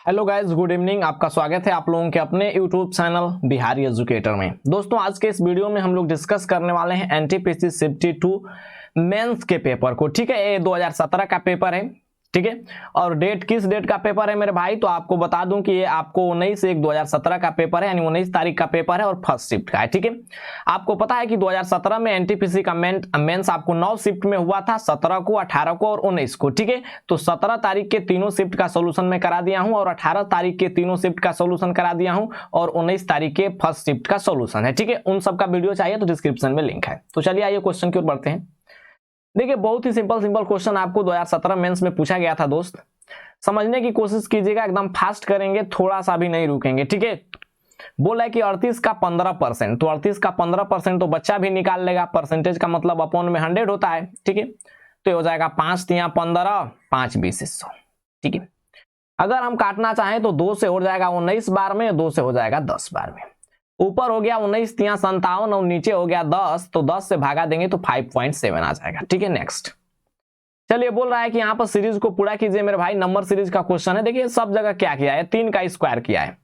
Hello guys, good evening. आपका स्वागत है आप लोगों के अपने यूट्यूब चैनल बिहारी एजुकेटर में। दोस्तों, आज के इस वीडियो में हम लोग डिस्कस करने वाले हैं एनटीपीसी शिफ्टी 2 मेंस के पेपर को। ठीक है, ये 2017 का पेपर है। ठीक है, और डेट किस डेट का पेपर है मेरे भाई, तो आपको बता दूं कि ये आपको 19/1/2017 का पेपर है, यानी 19 तारीख का पेपर है और फर्स्ट शिफ्ट का है। ठीक है, आपको पता है कि 2017 में एनटीपीसी का मेंस आपको 9 शिफ्ट में हुआ था, 17 को, 18 को और 19 को। ठीक है, तो 17 तारीख के तीनों शिफ्ट का सोल्यूशन मैं करा दिया हूं और 18 तारीख के तीनों शिफ्ट का सोल्यूशन करा दिया हूं और 19 तारीख के फर्स्ट शिफ्ट का सोल्यूशन है। ठीक है, उन सब का वीडियो चाहिए तो डिस्क्रिप्शन में लिंक है। तो चलिए आइए क्वेश्चन की ओर बढ़ते हैं। देखिए, बहुत ही सिंपल क्वेश्चन आपको 2017 मेंस में पूछा गया था दोस्त। समझने की कोशिश कीजिएगा, एकदम फास्ट करेंगे, थोड़ा सा भी नहीं रुकेंगे। ठीक है, बोला है कि 38 का 15%, तो 38 का 15% तो बच्चा भी निकाल लेगा। परसेंटेज का मतलब अपॉन में 100 होता है। ठीक है, तो ये हो जाएगा 5 तिया 15, 5 20 100। ठीक है, अगर हम काटना चाहें तो 2 से हो जाएगा 19 बार में, 2 से हो जाएगा 10 बार में। ऊपर हो गया 19 तिया 57 और नीचे हो गया 10, तो 10 से भागा देंगे तो 5.7 आ जाएगा। ठीक है, नेक्स्ट। चलिए, बोल रहा है कि यहाँ पर सीरीज को पूरा कीजिए मेरे भाई। नंबर सीरीज का क्वेश्चन है। देखिए, सब जगह क्या किया है, 3 का स्क्वायर किया है,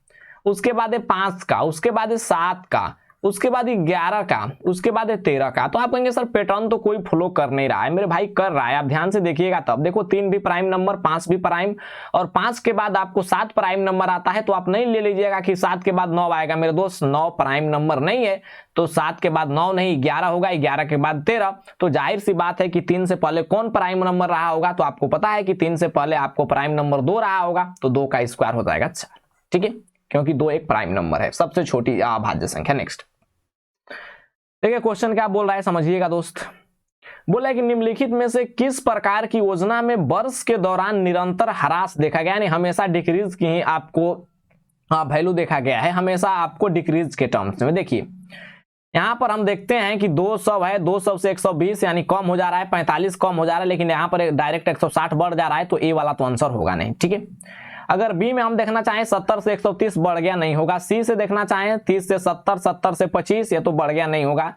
उसके बाद है 5 का, उसके बाद है 7 का, उसके बाद 11 का, उसके बाद 13 का। तो आप कहेंगे सर पैटर्न तो कोई फॉलो कर नहीं रहा है। मेरे भाई कर रहा है, आप ध्यान से देखिएगा तब। देखो, 3 भी प्राइम नंबर, 5 भी प्राइम, और 5 के बाद आपको 7 प्राइम नंबर आता है। तो आप नहीं ले लीजिएगा कि 7 के बाद 9 आएगा मेरे दोस्त, 9 प्राइम नंबर नहीं है। तो 7 के बाद 9 नहीं, 11 होगा, 11 के बाद 13। तो जाहिर सी बात है कि 3 से पहले कौन प्राइम नंबर रहा होगा, तो आपको पता है कि 3 से पहले आपको प्राइम नंबर 2 रहा होगा, तो 2 का स्क्वायर हो जाएगा 4। ठीक है, क्योंकि 2 एक प्राइम नंबर है, सबसे छोटी भाज्य संख्या। नेक्स्ट देखिए, क्वेश्चन क्या बोल रहा है, समझिएगा दोस्त। बोला है कि निम्नलिखित में से किस प्रकार की योजना में वर्ष के दौरान निरंतर ह्रास देखा गया, यानी हमेशा डिक्रीज की ही आपको वैल्यू देखा गया है, हमेशा आपको डिक्रीज के टर्म्स में। देखिए, यहां पर हम देखते हैं कि 200 है, 200 से 120 यानी कम हो जा रहा है, 45 कम हो जा रहा है, लेकिन यहां पर डायरेक्ट 160 बढ़ जा रहा है, तो ए वाला तो आंसर होगा नहीं। ठीक है, अगर बी में हम देखना चाहें 70 से 130 बढ़ गया, नहीं होगा। सी से देखना चाहें 30 से 70, 70 से 25, ये तो बढ़ गया, नहीं होगा।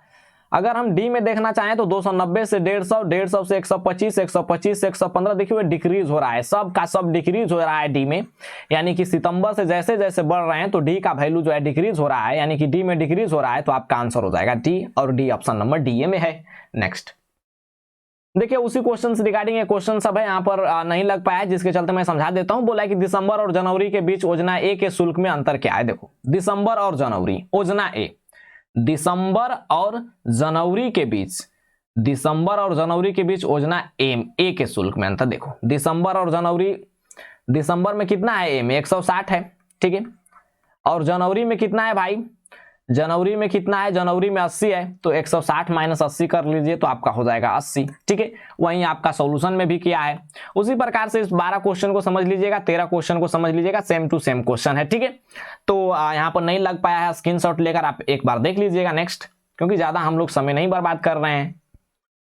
अगर हम डी में देखना चाहें तो 290 से 150, 150 से 125, 125 से 115, देखिए डिक्रीज हो रहा है, सब का सब डिक्रीज हो रहा है डी में। यानी कि सितंबर से जैसे जैसे बढ़ रहे हैं तो डी का वैल्यू जो है डिक्रीज हो रहा है, यानी कि डी में डिक्रीज हो रहा है। तो आपका आंसर हो जाएगा डी, और D option number D A में है। नेक्स्ट देखिए, उसी क्वेश्चन से रिगार्डिंग एक क्वेश्चन सब है, यहाँ पर नहीं लग पाया है, जिसके चलते मैं समझा देता हूं। बोला है कि दिसंबर और जनवरी के बीच योजना ए के शुल्क में अंतर क्या है। देखो, दिसंबर और जनवरी, योजना ए, दिसंबर और जनवरी के बीच, दिसंबर और जनवरी के बीच योजना ए के शुल्क में अंतर। देखो, दिसंबर और जनवरी, दिसंबर में कितना है, ए में 160 है। ठीक है, और जनवरी में कितना है भाई, जनवरी में कितना है, जनवरी में 80 है। तो 160 माइनस 80 कर लीजिए तो आपका हो जाएगा 80। ठीक है, वहीं आपका सॉल्यूशन में भी किया है। उसी प्रकार से इस 12 क्वेश्चन को समझ लीजिएगा, 13 क्वेश्चन को समझ लीजिएगा, सेम टू सेम क्वेश्चन है। ठीक है, तो यहाँ पर नहीं लग पाया है, स्क्रीनशॉट लेकर आप एक बार देख लीजिएगा। नेक्स्ट, क्योंकि ज्यादा हम लोग समय नहीं बर्बाद कर रहे हैं।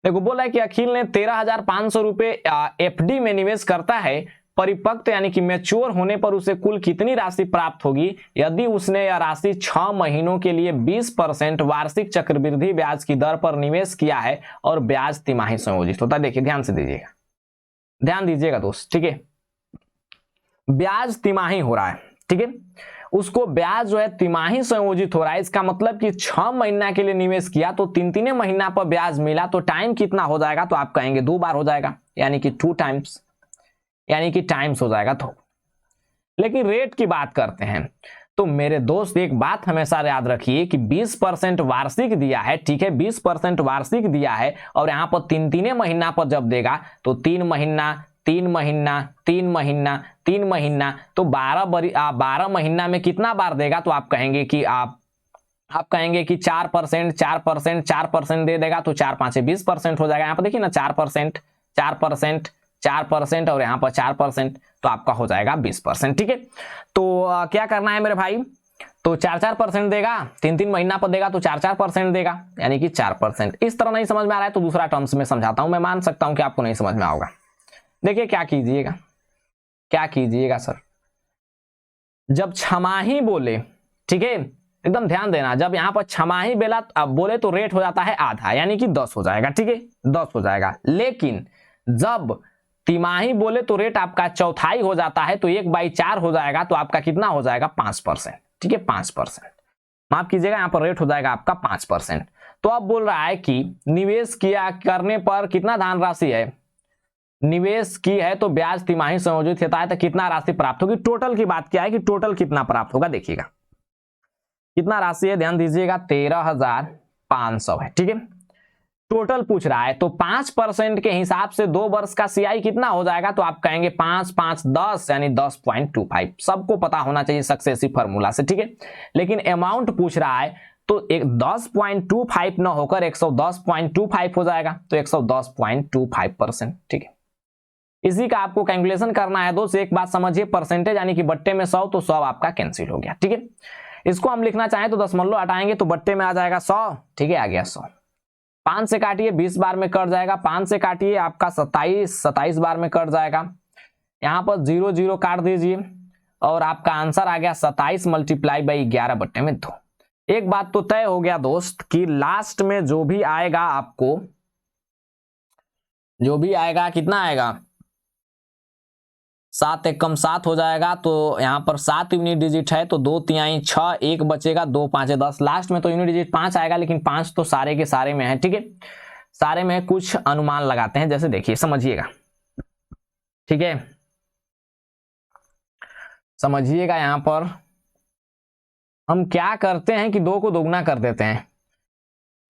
देखो, बोला है कि अखिल ने 13,500 रुपए एफडी में निवेश करता है, परिपक्व यानी कि मैच्योर होने पर उसे कुल कितनी राशि प्राप्त होगी यदि उसने यह राशि 6 महीनों के लिए 20% वार्षिक चक्रवृद्धि ब्याज की दर पर निवेश किया है और ब्याज तिमाही संयोजित होता है। देखिए, ध्यान से दीजिएगा, ध्यान दीजिएगा दोस्त। ठीक है, ब्याज तिमाही हो रहा है। ठीक है, उसको ब्याज जो है तिमाही संयोजित हो रहा है। इसका मतलब कि 6 महीना के लिए निवेश किया तो 3 महीना पर ब्याज मिला, तो टाइम कितना हो जाएगा, तो आप कहेंगे 2 बार हो जाएगा, यानी कि 2 टाइम्स, यानी कि टाइम्स हो जाएगा। तो लेकिन रेट की बात करते हैं तो मेरे दोस्त एक बात हमेशा याद रखिए कि 20% वार्षिक दिया है। ठीक है, 20% वार्षिक दिया है, और यहां पर 3 महीना पर जब देगा तो 3 महीना, 3 महीना, 3 महीना, 3 महीना, तो 12 महीना में कितना बार देगा, तो आप कहेंगे कि आप कहेंगे कि 4%, 4%, 4% दे देगा, तो 4 5 20% हो जाएगा। यहाँ पर देखिए ना, 4%, 4%, 4% और यहाँ पर 4%, तो आपका हो जाएगा 20%। ठीक है, तो क्या करना है मेरे भाई, तो 4% देगा, 3 महीना पर देगा तो 4% देगा, यानी कि 4%। इस तरह नहीं समझ में आ रहा है तो दूसरा टर्म्स में समझाता हूं, मैं मान सकता हूं कि आपको नहीं समझ में आओगा। देखिए, क्या कीजिएगा, क्या कीजिएगा सर, जब छमाही बोले, ठीक है, एकदम ध्यान देना, जब यहां पर छमाही बोले तो रेट हो जाता है आधा, यानी कि 10 हो जाएगा। ठीक है, 10 हो जाएगा। लेकिन जब तिमाही बोले तो रेट आपका चौथाई हो जाता है, तो 1/4 हो जाएगा, तो आपका कितना हो जाएगा 5%। ठीक है 5%, माफ कीजिएगा यहाँ पर रेट हो जाएगा आपका 5%। तो अब बोल रहा है कि निवेश किया करने पर कितना धन राशि है, निवेश की है तो ब्याज तिमाही संयोजित होता है, तो कितना राशि प्राप्त होगी। टोटल की बात क्या है कि टोटल कितना प्राप्त होगा, देखिएगा कितना राशि है, ध्यान दीजिएगा 13,500 है। ठीक है टोटल पूछ रहा है, तो 5% के हिसाब से 2 वर्ष का सीआई कितना हो जाएगा, तो आप कहेंगे 5 5 10 यानी 10.25। सबको पता होना चाहिए सक्सेसिव फार्मूला से। ठीक है लेकिन अमाउंट पूछ रहा है, तो एक 10.25 न होकर 110.25 हो जाएगा, तो 110.25%। ठीक है इसी का आपको कैलकुलेशन करना है दोस्त। एक बात समझिए, परसेंटेज यानी कि बट्टे में 100, तो 100 आपका कैंसिल हो गया। ठीक है इसको हम लिखना चाहें तो दशमलव हटाएंगे तो बट्टे में आ जाएगा 100। ठीक है आ गया 100। 5 से काटिए 20 बार में कट जाएगा, 5 से काटिए आपका 27 बार में कट जाएगा। यहां पर 0 0 काट दीजिए और आपका आंसर आ गया 27 मल्टीप्लाई बाई 11 बट्टे में 2। एक बात तो तय हो गया दोस्त कि लास्ट में जो भी आएगा आपको, जो भी आएगा कितना आएगा, 7 एक कम 7 हो जाएगा। तो यहां पर 7 यूनिट डिजिट है, तो 2 तिहाई 6, 1 बचेगा, 2 5 10। लास्ट में तो यूनिट डिजिट 5 आएगा, लेकिन 5 तो सारे के सारे में है। ठीक है सारे में कुछ अनुमान लगाते हैं, जैसे देखिए समझिएगा। ठीक है समझिएगा, यहां पर हम क्या करते हैं कि 2 को दोगुना कर देते हैं,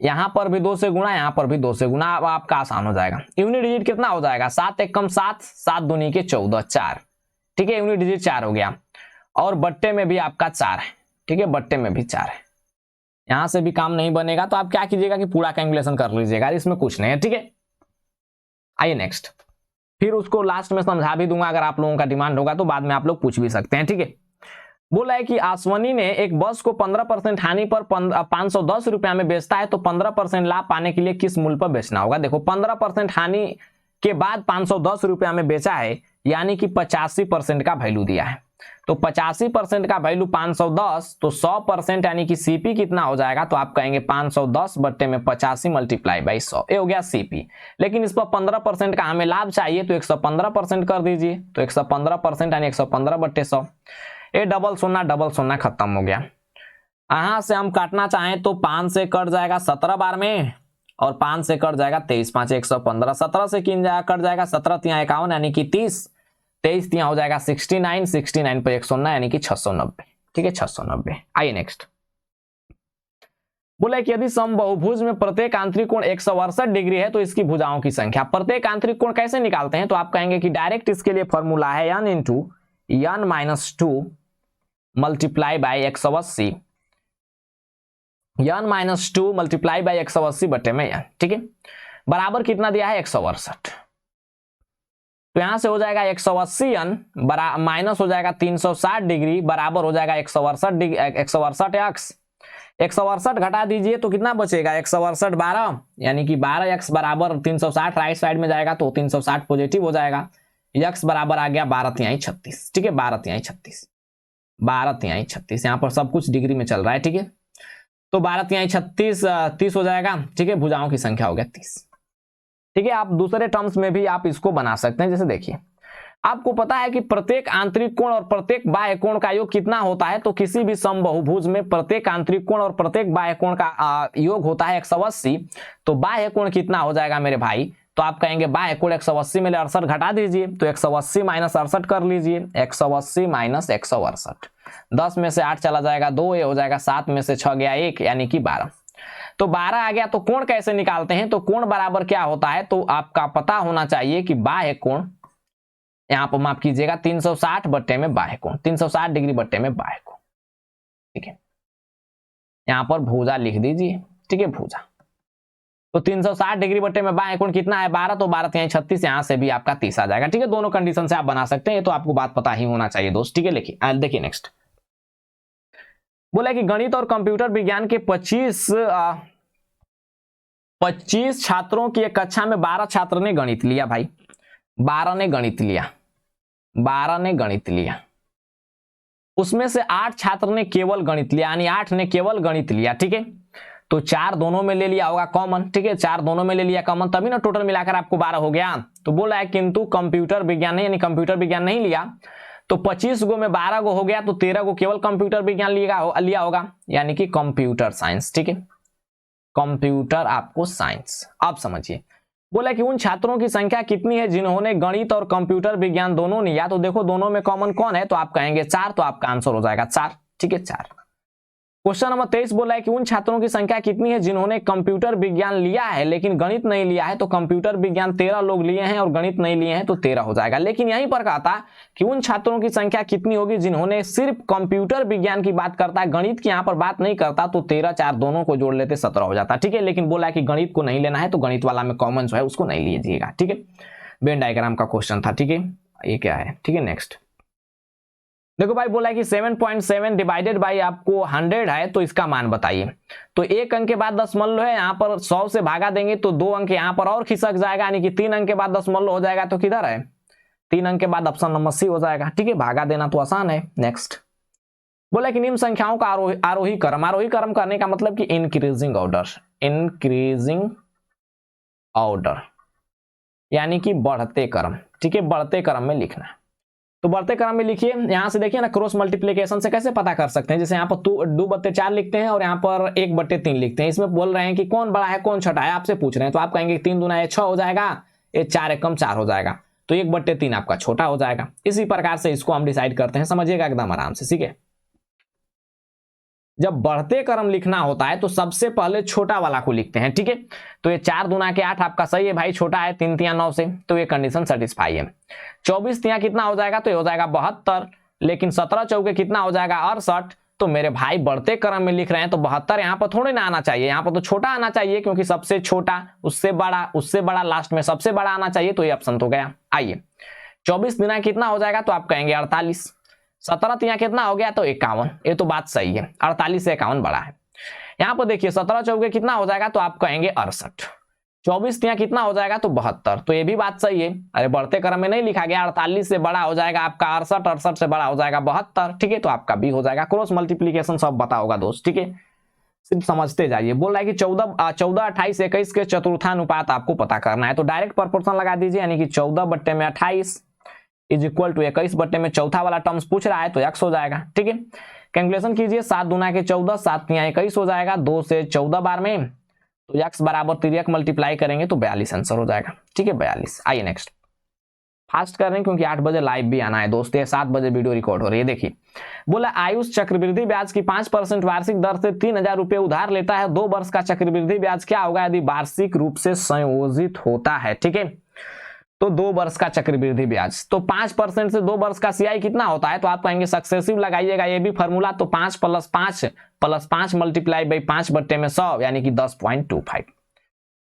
यहां पर भी 2 से गुणा, यहां पर भी 2 से गुणा। अब आपका आसान हो जाएगा। यूनिट डिजिट कितना हो जाएगा, 7 एक कम 7, 7 दूनी के 14, 4। ठीक है यूनिट डिजिट 4 हो गया, और बट्टे में भी आपका 4 है। ठीक है बट्टे में भी 4 है, यहां से भी काम नहीं बनेगा, तो आप क्या कीजिएगा कि पूरा कैलकुलेशन कर लीजिएगा, इसमें कुछ नहीं है। ठीक है आइए नेक्स्ट, फिर उसको लास्ट में समझा भी दूंगा, अगर आप लोगों का डिमांड होगा तो बाद में आप लोग पूछ भी सकते हैं। ठीक है बोला है कि आश्वनी ने एक बस को 15% हानि पर 510 रुपया में बेचता है, तो 15% लाभ पाने के लिए किस मूल्य पर बेचना होगा। देखो 15% हानि के बाद 510 रुपया में बेचा है, यानी कि 85% का वैल्यू दिया है, तो 85% का वैल्यू 510, तो 100% यानी कि सीपी कितना हो जाएगा, तो आप कहेंगे 510 बट्टे में 85 मल्टीप्लाई बाई 100, ये हो गया सीपी। लेकिन इस पर 15% का हमें लाभ चाहिए, तो 115% कर दीजिए, तो 115% यानी 115 बट्टे 100। ये डबल शून्य खत्म हो गया। यहां से हम काटना चाहें तो 5 से कट जाएगा 17 बार में, और 5 से कट जाएगा 23 5 115। 17 से किन जाएगा कट जाएगा 17 तिया 51 यानी कि 30, 23 तिया हो जाएगा 69, 69 पर 109 यानी कि 690। ठीक है 690। आइए नेक्स्ट, बोला कि यदि समबाहुभुज में प्रत्येक आंतरिक कोण 168 डिग्री है, तो इसकी भुजाओं की संख्या। प्रत्येक आंतरिक कोण कैसे निकालते हैं, तो आप कहेंगे कि डायरेक्ट इसके लिए फॉर्मूला है n into n-2 multiply by 180, n-2 multiply by 180 बटे में n। ठीक है बराबर कितना दिया है 168, तो यहां से हो जाएगा 180 n माइनस हो जाएगा 360 डिग्री बराबर हो जाएगा 168 x। 168 घटा दीजिए तो कितना बचेगा 168 12, यानी कि 12x बराबर 360 राइट साइड में जाएगा, तो 360 पॉजिटिव हो जाएगा। x बराबर आ गया 12 तिहाई 36। ठीक है 12 तिहाई 36, 12 तिहाई 36, यहां पर सब कुछ डिग्री में चल रहा है। ठीक है तो 12 तिहाई 36 30 हो जाएगा। ठीक है भुजाओं की संख्या हो गया 30। ठीक है आप दूसरे टर्म्स में भी आप इसको बना सकते हैं, जैसे देखिए आपको पता है कि प्रत्येक आंतरिक कोण और प्रत्येक बाह्य कोण का योग कितना होता है, तो किसी भी समबाहुभुज में प्रत्येक आंतरिक कोण और प्रत्येक बाह्य कोण का योग होता है 180। तो बाह्य कोण कितना हो जाएगा मेरे भाई, तो आप कहेंगे बाह्य कोण 180 में 68 घटा दीजिए, तो 180 माइनस 68 कर लीजिए, 180 माइनस 168, 10 में से 8 चला जाएगा 2, ये हो जाएगा 7 में से 6 गया 1 यानी कि 12। तो 12 आ गया। तो कोण कैसे निकालते हैं, तो कोण बराबर क्या होता है, तो आपका पता होना चाहिए कि बाह्य कोण, यहां पर माफ कीजिएगा 360 बट्टे में बाह्य कोण, 360 डिग्री बट्टे में बाह्य कोण। ठीक है यहां पर भुजा लिख दीजिए। ठीक है भुजा, तो 360 डिग्री बट्टे में बाह्य कोण कितना है 12, तो 12 तिहाई 36, यहां से भी आपका 30 आ जाएगा। ठीक है दोनों कंडीशन से आप बना सकते हैं, ये तो आपको बात पता ही होना चाहिए दोस्त। ठीक है लिखिए देखिए नेक्स्ट, बोला कि गणित और कंप्यूटर विज्ञान के 25 छात्रों की एक कक्षा में 12 छात्र ने गणित लिया भाई, 12 ने गणित लिया, 12 ने गणित लिया, उसमें से 8 छात्र ने केवल गणित लिया, यानी 8 ने केवल गणित लिया। ठीक है तो 4 दोनों में ले लिया होगा कॉमन, ठीक है, 4 दोनों में ले लिया कॉमन, तभी ना टोटल मिलाकर आपको 12 हो गया। तो बोला है किंतु कंप्यूटर विज्ञान नहीं, यानी कंप्यूटर विज्ञान नहीं लिया, तो 25 गो में 12 गो हो गया, तो 13 गो केवल कंप्यूटर विज्ञान लिया होगा, यानी कि कंप्यूटर साइंस, ठीक है, कंप्यूटर आपको साइंस। अब समझिए, बोला कि उन छात्रों की संख्या कितनी है जिन्होंने गणित और कंप्यूटर विज्ञान दोनों लिया, तो देखो दोनों में कॉमन कौन है, तो आप कहेंगे 4, तो आपका आंसर हो जाएगा 4, ठीक है 4। क्वेश्चन नंबर 23 बोला है कि उन छात्रों की संख्या कितनी है जिन्होंने कंप्यूटर विज्ञान लिया है लेकिन गणित नहीं लिया है, तो कंप्यूटर विज्ञान 13 लोग लिए हैं और गणित नहीं लिए हैं, तो 13 हो जाएगा। लेकिन यहीं पर कहता कि उन छात्रों की संख्या कितनी होगी जिन्होंने सिर्फ कंप्यूटर विज्ञान की बात करता है, गणित की यहाँ पर बात नहीं करता, तो 13 4 दोनों को जोड़ लेते 17 हो जाता, ठीक है। लेकिन बोला कि गणित को नहीं लेना है, तो गणित वाला में कॉमन जो है उसको नहीं लीजिएगा, ठीक है। वेन डायग्राम का क्वेश्चन था, ठीक है, ये क्या है, ठीक है। नेक्स्ट देखो भाई, बोला है कि 7.7 डिवाइडेड बाई आपको 100 है, तो इसका मान बताइए। तो 1 अंक के बाद दशमलव है, यहाँ पर 100 से भागा देंगे तो 2 अंक यहाँ पर और खिसक जाएगा, यानी कि 3 अंक के बाद दशमलव हो जाएगा, तो किधर है 3 अंक के बाद ऑप्शन नंबर सी हो जाएगा, ठीक है। भागा देना तो आसान है। नेक्स्ट बोला कि निम्न संख्याओं का आरोही क्रम करने का मतलब कि इंक्रीजिंग ऑर्डर यानी कि बढ़ते क्रम, ठीक है, बढ़ते क्रम में लिखना है। तो बढ़ते क्रम में लिखिए, यहां से देखिए ना, क्रॉस मल्टीप्लिकेशन से कैसे पता कर सकते हैं, जैसे यहाँ पर 2/4 लिखते हैं और यहाँ पर 1/3 लिखते हैं। इसमें बोल रहे हैं कि कौन बड़ा है कौन छोटा है, आपसे पूछ रहे हैं, तो आप कहेंगे 3 दूना 6 हो जाएगा, ये 4 एकम 4 हो जाएगा, तो 1/3 आपका छोटा हो जाएगा। इसी प्रकार से इसको हम डिसाइड करते हैं, समझिएगा एकदम आराम से, ठीक है। जब बढ़ते क्रम लिखना होता है तो सबसे पहले छोटा वाला को लिखते हैं, ठीक है। तो ये 4 दूना के 8 आपका सही है भाई, छोटा है 3 तिया 9 से, तो ये कंडीशन सेटिस्फाई है। 24 तिया कितना हो जाएगा, तो ये हो जाएगा 72, लेकिन 17 चौके कितना हो जाएगा 68, तो मेरे भाई बढ़ते क्रम में लिख रहे हैं तो 72 यहाँ पर थोड़े ना आना चाहिए, यहाँ पर तो छोटा आना चाहिए, क्योंकि सबसे छोटा उससे बड़ा लास्ट में सबसे बड़ा आना चाहिए, तो ये ऑप्शन तो गया। आइए 24 दिना कितना हो जाएगा, तो आप कहेंगे 48, 17 तिया कितना हो गया, तो 51, ये तो बात सही है, 48 से 51 बड़ा है। यहाँ पर देखिए 17 चौके कितना हो जाएगा, तो आप कहेंगे 68, 24 तिया कितना हो जाएगा, तो 72, तो ये भी बात सही है। अरे बढ़ते क्रम में नहीं लिखा गया, 48 से बड़ा हो जाएगा आपका 68, 68 से बड़ा हो जाएगा 72, ठीक है, तो आपका बी हो जाएगा। क्रॉस मल्टीप्लीकेशन सब पता होगा दोस्त, ठीक है, सिर्फ समझते जाइए। बोल रहा है कि 14, 28, 21 के चतुर्थानुपात आपको पता करना है, तो डायरेक्ट प्रोपोर्शन लगा दीजिए, यानी कि 14/28 इज इक्वल टू 21/में चौथा वाला टर्म्स पूछ रहा है, तो x हो जाएगा, ठीक है। कैलकुलेशन कीजिए, 7 दूना के 14, 7 तिया 21 हो जाएगा, 2 से 14 बार में, तो x बराबर 3x मल्टीप्लाई करेंगे तो 42 आंसर हो जाएगा, ठीक है 42। आइए नेक्स्ट, फास्ट कर रहे हैं क्योंकि 8 बजे लाइव भी आना है दोस्त, 7 बजे वीडियो रिकॉर्ड हो रही है। देखिए बोला आयुष चक्रवृद्धि ब्याज की 5% वार्षिक दर से 3000 रुपए उधार लेता है, 2 वर्ष का चक्रवृद्धि ब्याज क्या होगा यदि वार्षिक रूप से संयोजित होता है, ठीक है। तो 2 वर्ष का चक्रवृद्धि ब्याज, तो 5% से 2 वर्ष का सीआई कितना होता है, तो आप कहेंगे सक्सेसिव लगाइएगा, ये भी फॉर्मूला, तो 5 + 5 मल्टीप्लाई बाई 5/100 यानी कि 10.25,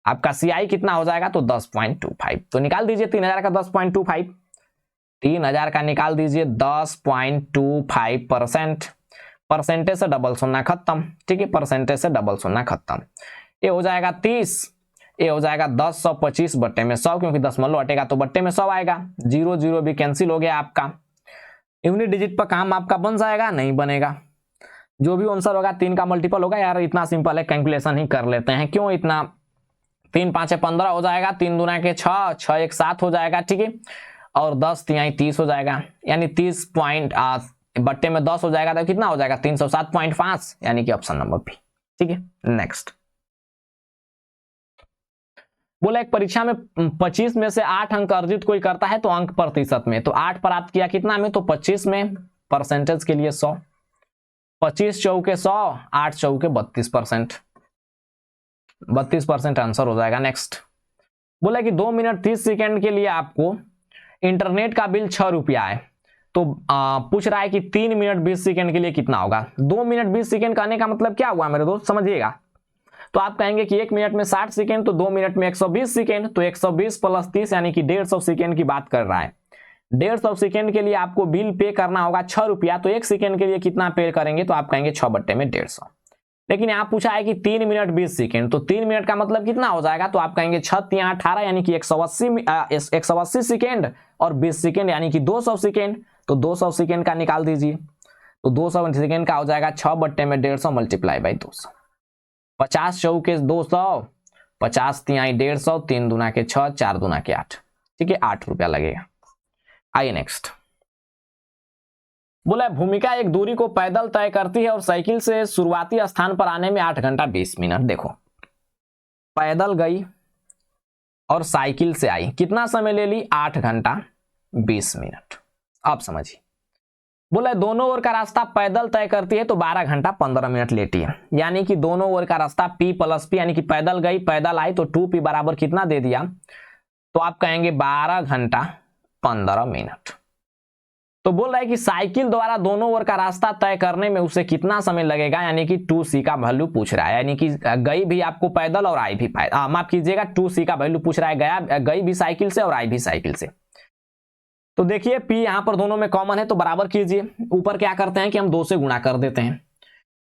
आपका सीआई कितना हो जाएगा, तो 10.25, तो निकाल दीजिए 3000 का 10.25, 3000 का निकाल दीजिए 10.25%, परसेंटेज से डबल शून्य खत्म, ठीक है, परसेंटेज से डबल शून्य खत्म, ये हो जाएगा 30, ये हो जाएगा 10, 125/100, क्योंकि दशमलव हटेगा तो बट्टे में 100 आएगा, 0 0 भी कैंसिल हो गया आपका, यूनिट डिजिट पर काम आपका बन जाएगा, नहीं बनेगा, जो भी आंसर होगा 3 का मल्टीपल होगा। यार इतना सिंपल है, कैलकुलेशन ही कर लेते हैं, क्यों इतना, 3 5 15 हो जाएगा, 3 दूना के 6, 6 1 7 हो जाएगा, ठीक है, और 10 तिहाई 30 हो जाएगा, यानी 30 में 10 हो जाएगा, तो कितना हो जाएगा 307.5, यानी कि ऑप्शन नंबर बी, ठीक है। नेक्स्ट बोला एक परीक्षा में 25 में से 8 अंक अर्जित कोई करता है तो अंक प्रतिशत में, तो 8 प्राप्त किया कितना में, तो 25 में, परसेंटेज के लिए 100, 25 चौके 100, 8 चौके 32%, 32% आंसर हो जाएगा। नेक्स्ट बोला कि 2 मिनट 30 सेकेंड के लिए आपको इंटरनेट का बिल 6 रुपया है, तो पूछ रहा है कि 3 मिनट 20 सेकेंड के लिए कितना होगा। 2 मिनट 20 सेकेंड कहने का मतलब क्या हुआ मेरे दोस्त, समझिएगा। तो आप कहेंगे कि 1 मिनट में 60 सेकेंड, तो 2 मिनट में 120 सेकेंड, तो 120 + 30 यानी कि 150 सेकेंड की बात कर रहा है। 150 सेकेंड के लिए आपको बिल पे करना होगा 6 रुपया, तो 1 सेकेंड के लिए कितना पे करेंगे, तो आप कहेंगे 6/150। लेकिन यहाँ पूछा है कि 3 मिनट 20 सेकेंड, तो 3 मिनट का मतलब कितना हो जाएगा, तो आप कहेंगे 6 तिया 18 यानी कि 180 सेकेंड, और 20 सेकेंड यानी कि 200 सेकेंड, तो 200 सेकेंड का निकाल दीजिए, तो 200 सेकेंड का हो जाएगा 6/150 मल्टीप्लाई बाई 200, 50 चौके 200, 50 तिहाई 150, 3 दूना के 6, 4 दूना के 8, ठीक है 8 रुपया लगेगा। आइए नेक्स्ट। बोला भूमिका एक दूरी को पैदल तय करती है और साइकिल से शुरुआती स्थान पर आने में 8 घंटा 20 मिनट। देखो पैदल गई और साइकिल से आई, कितना समय ले ली? 8 घंटा 20 मिनट। अब समझिए, बोला दोनों ओर का रास्ता पैदल तय करती है तो 12 घंटा 15 मिनट लेती है, यानी कि दोनों ओर का रास्ता P + P, यानी कि पैदल गई पैदल आई तो 2P बराबर कितना दे दिया? तो आप कहेंगे 12 घंटा 15 मिनट। तो बोल रहा है कि साइकिल द्वारा दोनों ओर का रास्ता तय करने में उसे कितना समय लगेगा, यानी कि 2C का वैल्यू पूछ रहा है, यानी कि गई भी आपको पैदल और आई भी माफ कीजिएगा 2C का वैल्यू पूछ रहा है, गई भी साइकिल से और आई भी साइकिल से। तो देखिए P यहां पर दोनों में कॉमन है तो बराबर कीजिए, ऊपर क्या करते हैं कि हम 2 से गुणा कर देते हैं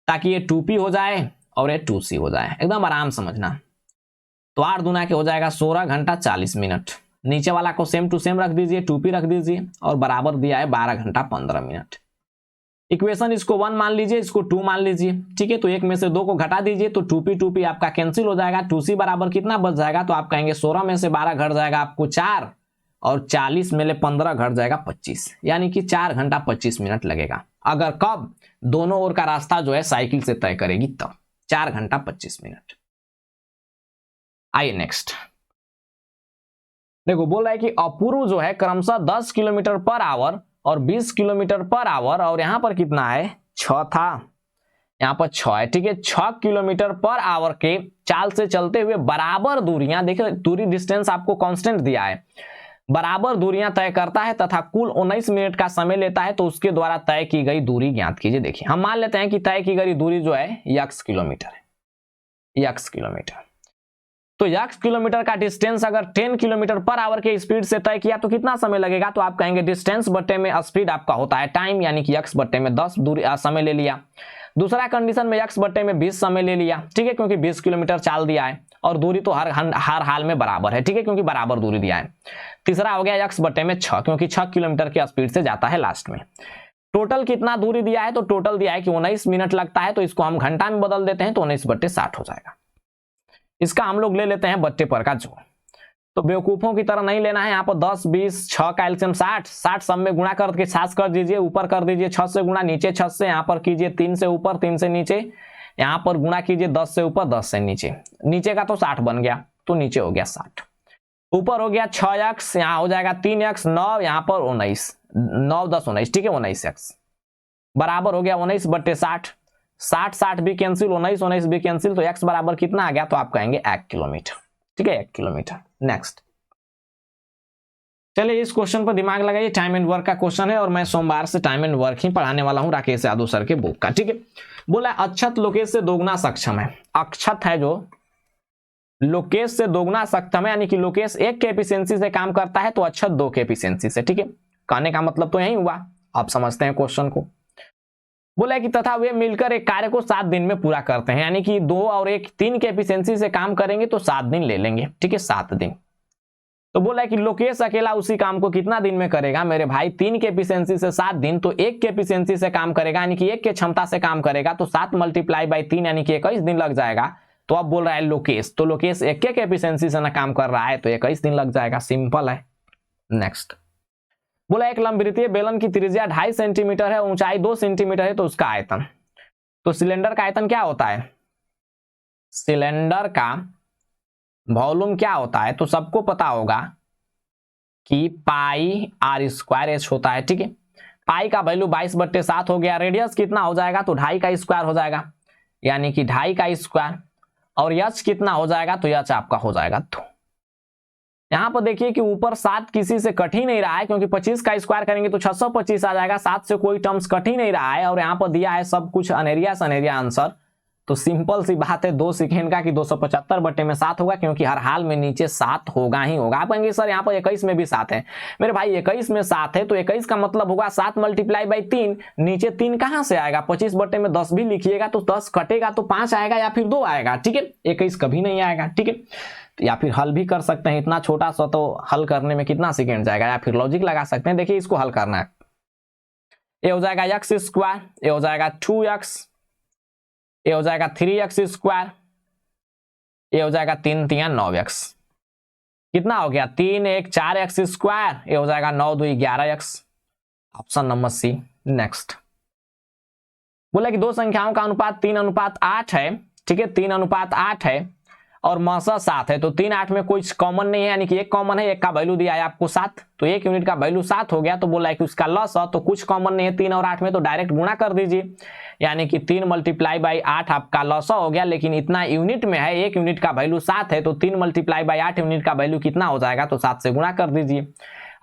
ताकि ये 2P हो जाए और ये 2C हो जाए, एकदम आराम समझना। तो 8 दूना के हो जाएगा 16 घंटा 40 मिनट, नीचे वाला को सेम टू सेम रख दीजिए, 2P रख दीजिए और बराबर दिया है 12 घंटा 15 मिनट। इक्वेशन इसको 1 मान लीजिए, इसको 2 मान लीजिए, ठीक है। तो एक में से 2 को घटा दीजिए तो 2P आपका कैंसिल हो जाएगा, 2C बराबर कितना बच जाएगा? तो आप कहेंगे 16 में से 12 घट जाएगा आपको 4 और 40 में ले 15 घट जाएगा 25, यानी कि 4 घंटा 25 मिनट लगेगा। अगर कब? दोनों ओर का रास्ता जो है साइकिल से तय करेगी तब 4 घंटा 25 मिनट। आइए नेक्स्ट। देखो बोल रहा है कि अपूर्व जो है क्रमशः 10 किलोमीटर पर आवर और 20 किलोमीटर पर आवर, और यहां पर कितना है? 6 था, यहां पर 6 है, ठीक है। 6 किलोमीटर पर आवर के चाल से चलते हुए बराबर दूरियां, देखिए दूरी डिस्टेंस आपको कांस्टेंट दिया है, बराबर दूरियां तय करता है तथा कुल 19 मिनट का समय लेता है, तो उसके द्वारा तय की गई दूरी ज्ञात कीजिए। देखिए हम मान लेते हैं कि तय की गई दूरी जो है x किलोमीटर है, x किलोमीटर। तो x किलोमीटर का डिस्टेंस अगर 10 किलोमीटर पर आवर के स्पीड से तय किया तो कितना समय लगेगा? तो आप कहेंगे डिस्टेंस बट्टे में स्पीड आपका होता है टाइम, यानी कि x बट्टे में 10 दूरी समय ले लिया। दूसरा कंडीशन में x बट्टे में 20 समय ले लिया, ठीक है, क्योंकि 20 किलोमीटर चाल दिया है और दूरी तो हर हाल में बराबर है, ठीक है, क्योंकि बराबर दूरी दिया है। तीसरा हो गया x बट्टे में 6, क्योंकि 6 किलोमीटर की स्पीड से जाता है लास्ट में। टोटल कितना दूरी दिया है? तो टोटल दिया है कि 19 मिनट लगता है, तो इसको हम घंटा में बदल देते हैं तो 19/60 हो जाएगा। इसका हम लोग ले लेते हैं बट्टे पर का जोड़, तो बेवकूफों की तरह नहीं लेना है। यहाँ पर 10 20 6 का एलसीएम 60 सब में गुणा करके 7 कर दीजिए, ऊपर कर दीजिए 6 से गुणा, नीचे 6 से, यहाँ पर कीजिए 3 से ऊपर 3 से नीचे, यहाँ पर गुणा कीजिए 10 से ऊपर 10 से नीचे, नीचे का तो 60 बन गया तो नीचे हो गया 60, ऊपर हो गया 6x, यहाँ हो जाएगा 3x, 9 यहाँ पर 19, 9 10 19, ठीक है 19x बराबर हो गया 19/60, 60 60 भी कैंसिल, 19 19 भी कैंसिल, तो x बराबर कितना आ गया? तो आप कहेंगे 1 किलोमीटर, ठीक है 1 किलोमीटर। नेक्स्ट चलिए इस क्वेश्चन पर दिमाग लगाइए, टाइम एंड वर्क का क्वेश्चन है और मैं सोमवार से टाइम एंड वर्क ही पढ़ाने वाला हूं राकेश यादव सर के बुक का, ठीक है। बोला अक्षत लोकेश से दोगुना सक्षम है, अक्षत है जो लोकेश से दोगुना सक्षम है, यानी कि लोकेश 1 के एफिशिएंसी से काम करता है तो अक्षत 2 के एफिशिएंसी से, ठीक है। कहने का मतलब तो यही हुआ, आप समझते हैं क्वेश्चन को। बोला कि तथा वे मिलकर एक कार्य को 7 दिन में पूरा करते हैं, यानी कि 2 और 1 3 के एफिशिएंसी से काम करेंगे तो 7 दिन ले लेंगे, ठीक है 7 दिन। तो बोला है कि लोकेश अकेला उसी काम को कितना दिन में करेगा? मेरे भाई 3 के एफिशिएंसी से 7 दिन, तो 1 के एफिशिएंसी से काम करेगा, यानी कि 1 के क्षमता से काम करेगा तो 7 × 3 यानी कि 21 दिन लग जाएगा। तो अब बोल रहा है लोकेश, तो लोकेश 1 के एफिशिएंसी से ना काम कर रहा है तो 21 दिन लग जाएगा, सिंपल है। नेक्स्ट बोला एक लंबवृत्तीय बेलन की त्रिज्या 2.5 सेंटीमीटर है, ऊंचाई 2 सेंटीमीटर है, तो उसका आयतन, तो सिलेंडर का आयतन क्या होता है? सिलेंडर का वॉल्यूम क्या होता है? तो सबको पता होगा कि πr²h होता है, ठीक है। पाई का वैल्यू 22/7 हो गया, रेडियस कितना हो जाएगा? तो 2.5 का स्क्वायर हो जाएगा, यानी कि 2.5 का स्क्वायर, और h कितना हो जाएगा? तो h आपका हो जाएगा 2। यहां पर देखिए कि ऊपर 7 किसी से कट ही नहीं रहा है, क्योंकि 25 का स्क्वायर करेंगे तो 625 आ जाएगा, 7 से कोई टर्म्स कट ही नहीं रहा है, और यहाँ पर दिया है सब कुछ अनेरिया आंसर, तो सिंपल सी बात है 2 सेकेंड का कि 275/7 होगा, क्योंकि हर हाल में नीचे 7 होगा ही होगा। आप कहेंगे सर यहाँ पर 21 में भी 7 है, मेरे भाई 21 में 7 है तो 21 का मतलब होगा 7 × 3, नीचे 3 कहां से आएगा? 25/10 भी लिखिएगा तो 10 कटेगा तो 5 आएगा या फिर 2 आएगा, ठीक है, 21 कभी नहीं आएगा, ठीक है। या फिर हल भी कर सकते हैं, इतना छोटा सा तो हल करने में कितना सेकेंड जाएगा, या फिर लॉजिक लगा सकते हैं। देखिए इसको हल करना है, ये हो जाएगा x², ये हो जाएगा 2x, ये हो जाएगा 3x², ये हो जाएगा 3 3 9x, कितना हो गया 3 1 4x स्क्वायर, ये हो जाएगा 9 2 11x, option number C. Next बोला कि दो संख्याओं का अनुपात 3:8 है, ठीक है 3:8 है और मसा 7 है, तो 3 8 में कोई कॉमन नहीं है, यानी कि एक कॉमन है, एक का वैल्यू दिया है आपको 7, तो एक यूनिट का वैल्यू 7 हो गया, तो बोला है कि उसका लॉस है, तो कुछ कॉमन नहीं है 3 और 8 में, तो डायरेक्ट गुणा कर दीजिए, यानी कि 3 × 8 आपका लॉस हो गया, लेकिन इतना यूनिट में है, एक यूनिट का वैल्यू 7 है, तो 3 × 8 यूनिट का वैल्यू कितना हो जाएगा, तो 7 से गुणा कर दीजिए।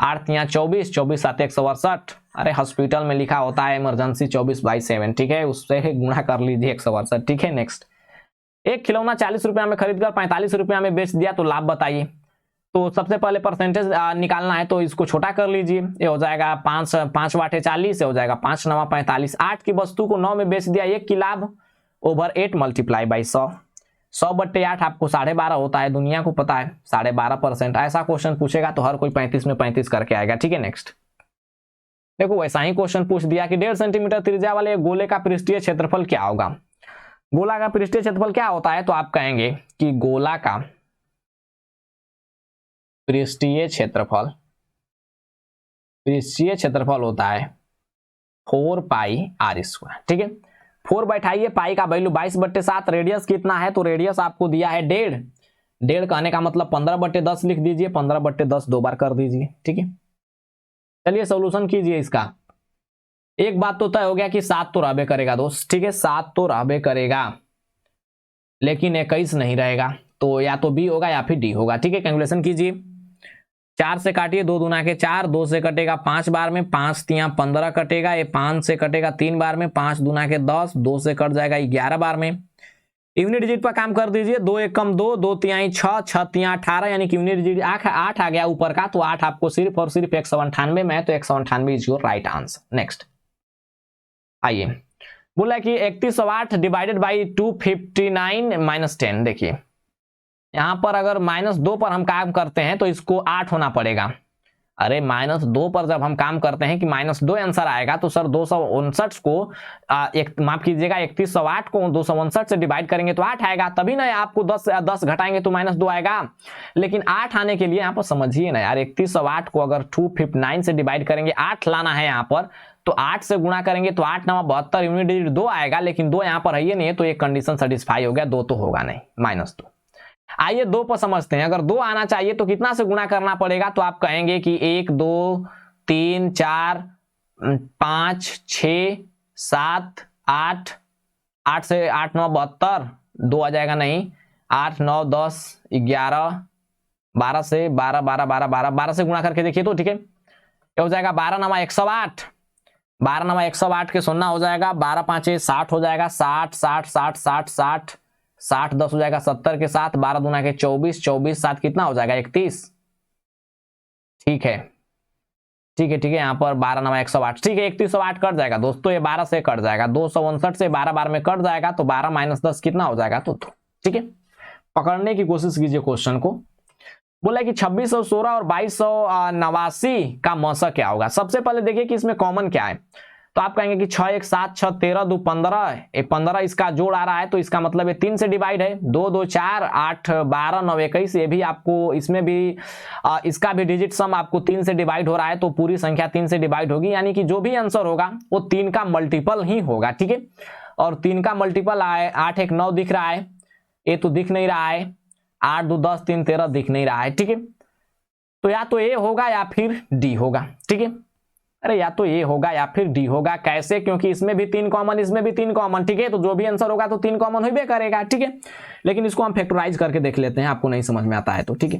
8 × 24, 24 7 168, अरे हॉस्पिटल में लिखा होता है इमरजेंसी 24/7, ठीक है उससे गुणा कर लीजिए 168, ठीक है। नेक्स्ट, एक खिलौना 40 रुपया में खरीदकर 45 रुपया में बेच दिया, तो लाभ बताइए। तो सबसे पहले परसेंटेज निकालना है, तो इसको छोटा कर लीजिए, ये हो जाएगा 5 5 वाटे 40, हो जाएगा 5 9 45, 8 की वस्तु को 9 में बेच दिया, 1 की लाभ ओवर 8 × 100, 100/8 आपको 12.5 होता है, दुनिया को पता है 12.5%। ऐसा क्वेश्चन पूछेगा तो हर कोई 35 में 35 करके आएगा, ठीक है। नेक्स्ट देखो वैसा ही क्वेश्चन पूछ दिया कि 1.5 सेंटीमीटर त्रिज्या वाले गोले का पृष्ठीय क्षेत्रफल क्या होगा। गोला का पृष्ठीय क्षेत्रफल क्या होता है, तो आप कहेंगे कि गोला का पृष्ठीय क्षेत्रफल होता है 4πr², ठीक है। 4 बैठाइए, पाई का वैल्यू 22/7, रेडियस कितना है, तो रेडियस आपको दिया है 1.5 कहने का मतलब 15/10 लिख दीजिए, 15/10 दो बार कर दीजिए, ठीक है। चलिए सॉल्यूशन कीजिए इसका। एक बात तो तय हो गया कि 7 तो रहबे करेगा दोस्त, ठीक है 7 तो रहबे करेगा, लेकिन 21 नहीं रहेगा, तो या तो बी होगा या फिर डी होगा, ठीक है। कैलकुलेशन कीजिए, 4 से काटिए, 2 दूना के 4, 2 से कटेगा 5 बार में, 5 3 15 कटेगा, ये 5 से कटेगा 3 बार में, 5 दूना के 10, 2 से कट जाएगा 11 बार में। यूनिट डिजिट पर काम कर दीजिए, 2 1 कम 2, 2 3 6, 6 3 18, यानी कि यूनिट डिजिट 8 आ गया ऊपर का, तो 8 आपको सिर्फ और सिर्फ 198 में है, तो 198 is your right answer. Next आइए, बोला कि 3108 डिवाइडेड बाई 259 - 10, देखिए यहां पर अगर -2 पर हम काम करते हैं तो इसको 8 होना पड़ेगा। अरे -2 पर जब हम काम करते हैं कि -2 आंसर आएगा, तो सर 259 को माफ कीजिएगा 3108 को 259 से डिवाइड करेंगे तो 8 आएगा, तभी ना आपको 10 घटाएंगे तो -2 आएगा। लेकिन 8 आने के लिए यहाँ पर समझिए ना यार, 3108 को अगर 259 से डिवाइड करेंगे, 8 लाना है यहाँ पर, तो 8 से गुणा करेंगे तो 8 9 72, यूनिट डिजिट 2 आएगा, लेकिन 2 यहाँ पर है ही नहीं है, तो एक कंडीशन सेटिस्फाई हो गया, 2 तो होगा नहीं, -2। आइए 2 पर समझते हैं, अगर 2 आना चाहिए तो कितना से गुणा करना पड़ेगा, तो आप कहेंगे कि 1 2 3 4 5 6 7 8, 8 से 8 9 72, 2 आ जाएगा नहीं, 8 9 10 11 12 से 12 12 12 12 12 से गुणा करके देखिए तो, ठीक है, ये हो जाएगा 12 9 108, 12 9 108 के 0 हो जाएगा, 12 5 60 हो जाएगा, 60 60 60 60 60 60 10 हो जाएगा 70 के साथ, 12 दूना के 24, 24 7 कितना हो जाएगा 31, ठीक है ठीक है ठीक है, यहाँ पर 12 9 108, ठीक है 3108 कट जाएगा दोस्तों, ये 12 से कट जाएगा, 259 से 12 बार में कट जाएगा, तो 12 - 10 कितना हो जाएगा, तो 2, ठीक है। पकड़ने की कोशिश कीजिए क्वेश्चन को। बोला कि 2616 और 2289 का मौसा क्या होगा। सबसे पहले देखिए कि इसमें कॉमन क्या है, तो आप कहेंगे कि 6 1 7 6 13 2 15, ये 15 इसका जोड़ आ रहा है, तो इसका मतलब ये 3 से डिवाइड है, 2 2 4 8 12 9 21, ये भी आपको इसमें भी इसका भी डिजिट सम आपको 3 से डिवाइड हो रहा है, तो पूरी संख्या 3 से डिवाइड होगी, यानी कि जो भी आंसर होगा वो 3 का मल्टीपल ही होगा, ठीक है। और 3 का मल्टीपल आए, 8 1 9 दिख रहा है, ये तो दिख नहीं रहा है, 8 2 10 3 13 दिख नहीं रहा है, ठीक है। तो या तो ए होगा या फिर डी होगा, ठीक है। अरे या तो ए होगा या फिर डी होगा, कैसे, क्योंकि इसमें भी 3 कॉमन, इसमें भी 3 कॉमन, ठीक है, तो जो भी आंसर होगा तो 3 कॉमन होबे करेगा, ठीक है। लेकिन इसको हम फैक्टराइज करके देख लेते हैं, आपको नहीं समझ में आता है तो, ठीक है।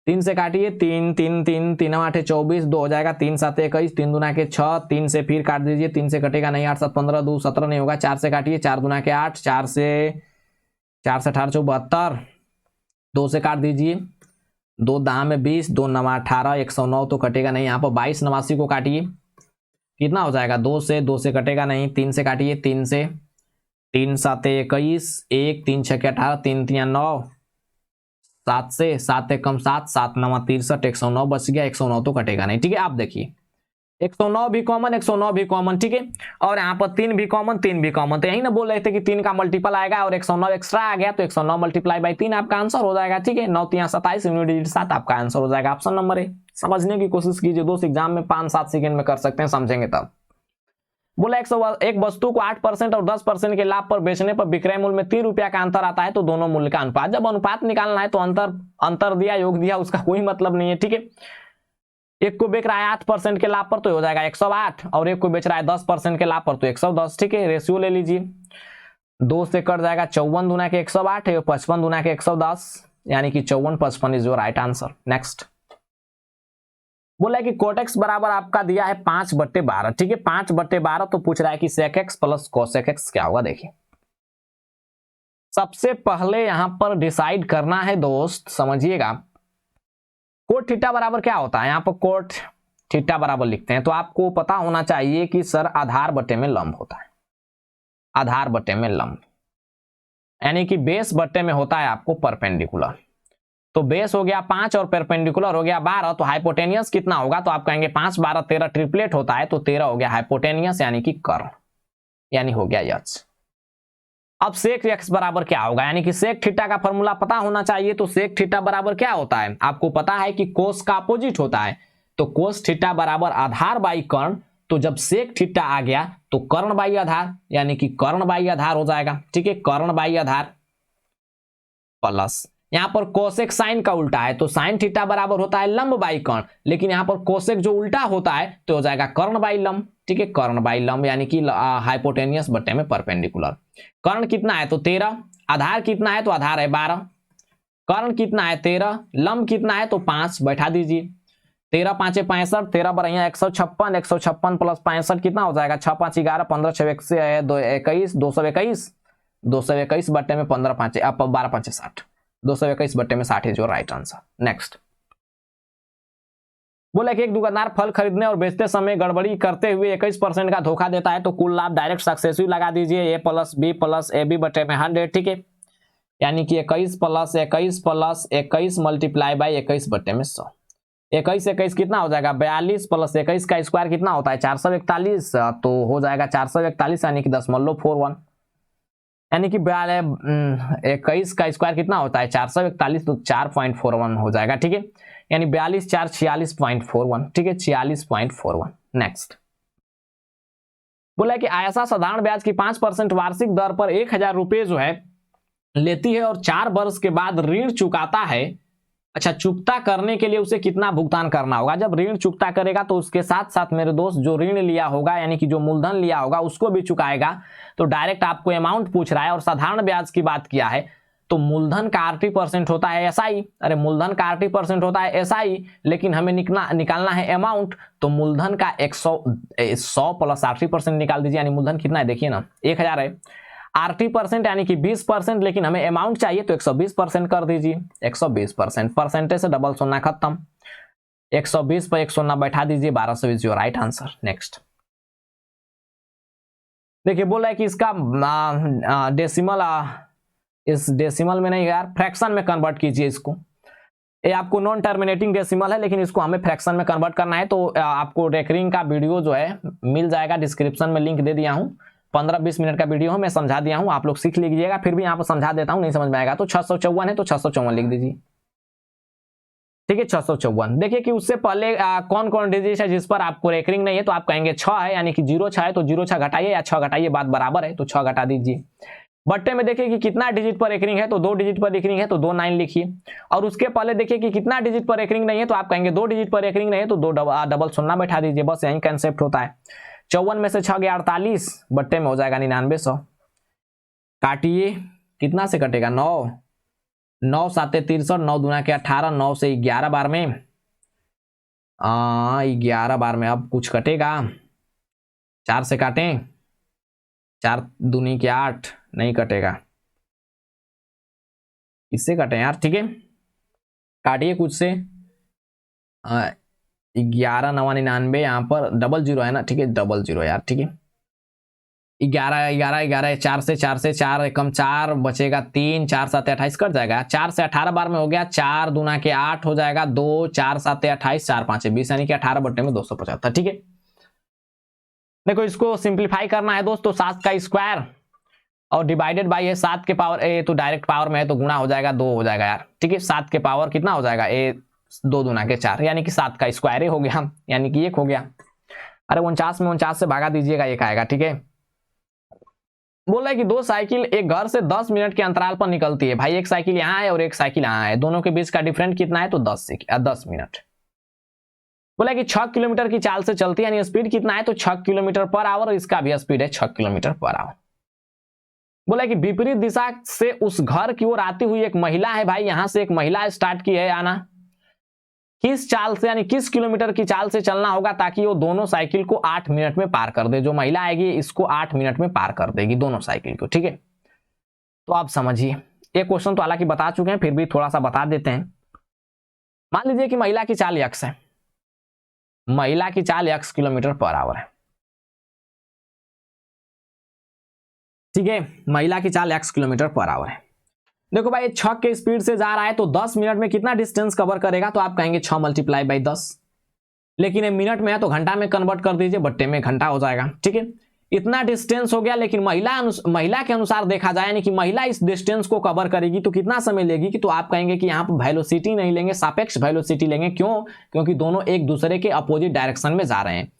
3 से काटिए, 3 3 3 3 8 24, 2 हो जाएगा, 3 7 21, 3 दूना के 6, 3 से फिर काट दीजिए, 3 से कटेगा नहीं, 8 7 15, 2 17 नहीं होगा, 4 से काटिए, 4 दूना के 8, 4 से 18 72, 2 से काट दीजिए, 2 दाम में 20, 2 9 18, 109 तो कटेगा नहीं, यहाँ पर 22 89 को काटिए, कितना हो जाएगा, 2 से कटेगा नहीं, 3 से काटिए, 3 से 3 7 21, 1 3 6 18, 3 3 9, 7 से 7 1 कम 7, 7 9 63, 109 बच गया, 109 तो कटेगा नहीं, ठीक है। आप देखिए 109 भी कॉमन, 109 भी कॉमन, ठीक है। और यहाँ पर 3 भी कॉमन, 3 भी कॉमन, तो यही ना बोल रहे थे कि 3 का मल्टीपल आएगा और 109 एक्स्ट्रा आ गया, तो 109 मल्टीप्लाई बाई 3 आपका आंसर हो जाएगा, ठीक है। 9 3 27, यूनिट डिजिट 7 आपका आंसर हो जाएगा। Option number A. समझने की कोशिश कीजिए दोस्त, एग्जाम में 5-7 सेकंड में कर सकते हैं, समझेंगे तब। बोला एक वस्तु को 8% और 10% के लाभ पर बेचने पर विक्रय मूल्य में 3 रुपया का अंतर आता है, तो दोनों मूल्य का अनुपात। जब अनुपात निकालना है तो अंतर दिया योग दिया उसका कोई मतलब नहीं है, ठीक है। एक को बेच रहा है 8% के लाभ पर तो हो जाएगा 108, और एक को बेच रहा है 10% के लाभ पर तो 110, ठीक है। रेशियो ले लीजिए, 2 से कट जाएगा 54 दूना के 108 है, 55 दूना के 110, यानी कि 54 55 is your right answer. Next बोला है कि कोटेक्स बराबर आपका दिया है 5/12, ठीक है। 5/12 तो पूछ रहा है कि sec x plus cosec x क्या होगा। देखिए सबसे पहले यहां पर डिसाइड करना है दोस्त, समझिएगा, कोट थीटा बराबर क्या होता है। यहां पर कोट थीटा बराबर लिखते हैं तो आपको पता होना चाहिए कि सर आधार बटे में लंब होता है, आधार बटे में लंब, यानी कि बेस बटे में होता है आपको परपेंडिकुलर। तो बेस हो गया 5 और परपेंडिकुलर हो गया 12, तो हाइपोटेनियस कितना होगा, तो आप कहेंगे 5 12 13 ट्रिपलेट होता है, तो 13 हो गया हाइपोटेनियस, यानी कि कर्ण, यानी हो गया यच। अब सेक एक्स बराबर क्या होगा, यानी कि सेक थीटा का फॉर्मूला पता होना चाहिए। तो सेक थीटा बराबर क्या होता है, आपको पता है कि कोस का अपोजिट होता है, तो कोस थीटा बराबर आधार बाई कर्ण। तो जब सेक थीटा आ गया तो कर्ण बाई आधार, यानी कि कर्ण बाई आधार हो जाएगा, ठीक है। कर्ण बाई आधार प्लस यहां पर कोसेक साइन का उल्टा है, तो साइन थीटा बराबर होता है लंब बाई कर्ण, लेकिन यहां पर कोसेक जो उल्टा होता है तो हो जाएगा कर्ण बाई लंब, ठीक है। कर्ण बाई लंब यानी कि हाइपोटेनियस बटे में परपेंडिकुलर। कर्ण कितना है तो 13, आधार कितना है तो आधार है 12, कर्ण कितना है 13, लंब कितना है तो 5, बैठा दीजिए। 13 5 65, 13 बढ़िया 156, 156 प्लस 65 कितना हो जाएगा, 6 5 11, 15 6 21, 221, 221 बटे में 15 5 12 5 60, 221 बटे में 60 जो राइट आंसर। नेक्स्ट बोला कि एक दुकानदार फल खरीदने और बेचते समय गड़बड़ी करते हुए 21% का धोखा देता है, तो कुल लाभ डायरेक्ट सक्सेसिव लगा दीजिए, A plus B plus A B बटे में 100, ठीक है। यानी कि 21 प्लस 21 मल्टीप्लाई बाई 21 बटे में 100। 21 कितना हो जाएगा, 42 प्लस 21 का स्क्वायर कितना होता है 441, तो हो जाएगा 441, यानी कि 10.41, यानी कि 21 का स्क्वायर कितना होता है 441, तो 4.41 हो जाएगा, ठीक है। यानी 42 4 46.41, ठीक है, 46.41। नेक्स्ट बोला कि आयशा साधारण ब्याज की 5% वार्षिक दर पर 1000 रुपये जो है लेती है और 4 वर्ष के बाद ऋण चुकाता है। अच्छा, चुकता करने के लिए उसे कितना भुगतान करना होगा। जब ऋण चुकता करेगा तो उसके साथ साथ मेरे दोस्त जो ऋण लिया होगा, यानी कि जो मूलधन लिया होगा उसको भी चुकाएगा। तो डायरेक्ट आपको अमाउंट पूछ रहा है और साधारण ब्याज की बात किया है, तो मूलधन का 80% होता है एसआई। अरे मूलधन का 80% होता है एसआई, लेकिन हमें निकालना है अमाउंट, तो मूलधन का 100 प्लस 80% निकाल दीजिए, यानी मूलधन कितना है देखिए ना 1000 है, 80% यानी कि 20%, लेकिन हमें अमाउंट चाहिए तो 120% कर दीजिए। 120% परसेंटेज से डबल सुनना खत्म, 120 पर 109 बैठा दीजिए, 1200 is your right answer. Next देखिए बोला है कि इसका डेसिमल, इस डेसिमल में नहीं यार, फ्रैक्शन में कन्वर्ट कीजिए इसको। ये आपको नॉन टर्मिनेटिंग डेसिमल है, लेकिन इसको हमें फ्रैक्शन में कन्वर्ट करना है। तो आपको रेकरिंग का वीडियो जो है मिल जाएगा, डिस्क्रिप्शन में लिंक दे दिया हूं, 15-20 मिनट का वीडियो है, मैं समझा दिया हूं, आप लोग सीख लीजिएगा। फिर भी यहाँ पर समझा देता हूं, नहीं समझ में आएगा तो 654 है तो 654 लिख दीजिए, ठीक है। 654 देखिए कि उससे पहले कौन कौन डिजिट है जिस पर आपको रेकरिंग नहीं है, तो आप कहेंगे 6 है, यानी कि 0 6 है तो 0 6 घटाइए या 6 घटाइए, बात बराबर है, तो 6 घटा दीजिए। बट्टे में देखिए कि कितना डिजिट पर रेकरिंग है, तो 2 डिजिट पर रेकरिंग है तो 2 9 लिखिए। और उसके पहले देखिए कि कितना डिजिट पर रेकरिंग नहीं है, तो आप कहेंगे 2 डिजिट पर रेकरिंग नहीं है तो 2 डबल सुन्ना बैठा दीजिए, बस यही कंसेप्ट होता है। 54 में से 6 गया 48, बट्टे में हो जाएगा 9900। काटिए, कितना से कटेगा 9 9 7 63, 9 दूना के 18, 9 से 11 बार में 11 बार में अब कुछ कटेगा, 4 से काटें, 4 दूनी के 8, नहीं कटेगा, इससे कटे यार, ठीक है। काटिए कुछ से, 11 9 99, यहाँ पर 00 है ना, ठीक है, 00 यार, ठीक है। 11 11 11, 4 से 4 कम 4 बचेगा 3, 4 7 28 कट जाएगा, 4 से 18 बार में हो गया, 4 दूना के 8 हो जाएगा 2, 4 7 28, 4 5 20, यानी कि 18 बट्टे में 275, ठीक है। देखो इसको सिंप्लीफाई करना है दोस्तों, 7 का स्क्वायर और डिवाइडेड बाई है 7 के पावर, ए तो डायरेक्ट पावर में है तो गुणा हो जाएगा 2 हो जाएगा यार, ठीक है। 7 के पावर कितना हो जाएगा, ए 2 दूना के 4, यानी कि 7 का स्क्वायर हो गया, यानी कि 1 हो गया। अरे 49 में 49 से भागा दीजिएगा, 1 आएगा, ठीक है। बोला है कि 2 साइकिल एक घर से 10 मिनट के अंतराल पर निकलती है। भाई एक साइकिल यहाँ है और एक साइकिल यहाँ है, दोनों के बीच का डिफरेंस कितना है, तो 10 मिनट। बोला कि 6 किलोमीटर की चाल से चलती है, यानी स्पीड कितना है, तो 6 किलोमीटर पर आवर, इसका भी स्पीड है 6 किलोमीटर पर आवर। बोला कि विपरीत दिशा से उस घर की ओर आती हुई एक महिला है। भाई यहां से एक महिला स्टार्ट की है आना, किस चाल से, यानी किस किलोमीटर की चाल से चलना होगा ताकि वो दोनों साइकिल को 8 मिनट में पार कर दे। जो महिला आएगी इसको 8 मिनट में पार कर देगी दोनों साइकिल को, ठीक है। तो आप समझिए, ये क्वेश्चन तो हालांकि बता चुके हैं, फिर भी थोड़ा सा बता देते हैं। मान लीजिए कि महिला की चाल x है, महिला की चाल x किलोमीटर पर आवर है, ठीक है। महिला की चाल x किलोमीटर पर आवर है। देखो भाई 6 के स्पीड से जा रहा है तो 10 मिनट में कितना डिस्टेंस कवर करेगा, तो आप कहेंगे 6 मल्टीप्लाई बाई 10, लेकिन ये मिनट में है तो घंटा में कन्वर्ट कर दीजिए, बट्टे में घंटा हो जाएगा, ठीक है। इतना डिस्टेंस हो गया, लेकिन महिला के अनुसार देखा जाए, यानी कि महिला इस डिस्टेंस को कवर करेगी तो कितना समय लेगी, कि तो आप कहेंगे कि यहाँ पर वेलोसिटी नहीं लेंगे, सापेक्ष वेलोसिटी लेंगे। क्यों, क्योंकि दोनों एक दूसरे के अपोजिट डायरेक्शन में जा रहे हैं।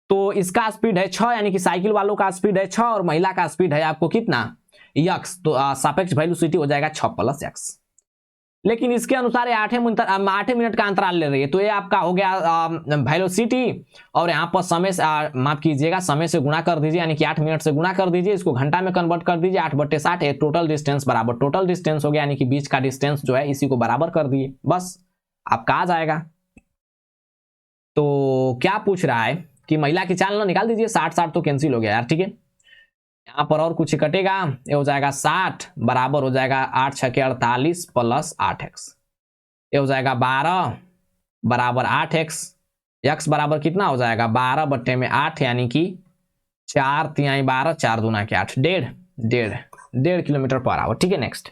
तो इसका स्पीड है 6, यानी कि साइकिल वालों का स्पीड है 6 और महिला का स्पीड है आपको कितना, x, तो सापेक्ष वेलोसिटी हो जाएगा 6 + x। लेकिन इसके अनुसार 8 मिनट का अंतराल ले रही है, तो ये आपका हो गया वेलोसिटी, और यहाँ पर समय से माफ कीजिएगा, समय से गुणा कर दीजिए, यानी कि 8 मिनट से गुणा कर दीजिए, इसको घंटा में कन्वर्ट कर दीजिए, 8/60 टोटल डिस्टेंस बराबर टोटल डिस्टेंस हो गया, यानी कि बीच का डिस्टेंस जो है इसी को बराबर कर दिए, बस आपका आ जाएगा। तो क्या पूछ रहा है कि महिला की चाल ना निकाल दीजिए, 60 तो कैंसिल हो गया यार, ठीक है। यहां पर और कुछ कटेगा, ये हो जाएगा 60 बराबर हो जाएगा 8 × 6 = 48 + 8x, ये हो जाएगा 12 बराबर 8x, x बराबर कितना हो जाएगा 12/8, यानी कि 4 × 3 = 12, 4 दूना के 8, 1.5 किलोमीटर पर आवर, ठीक है। नेक्स्ट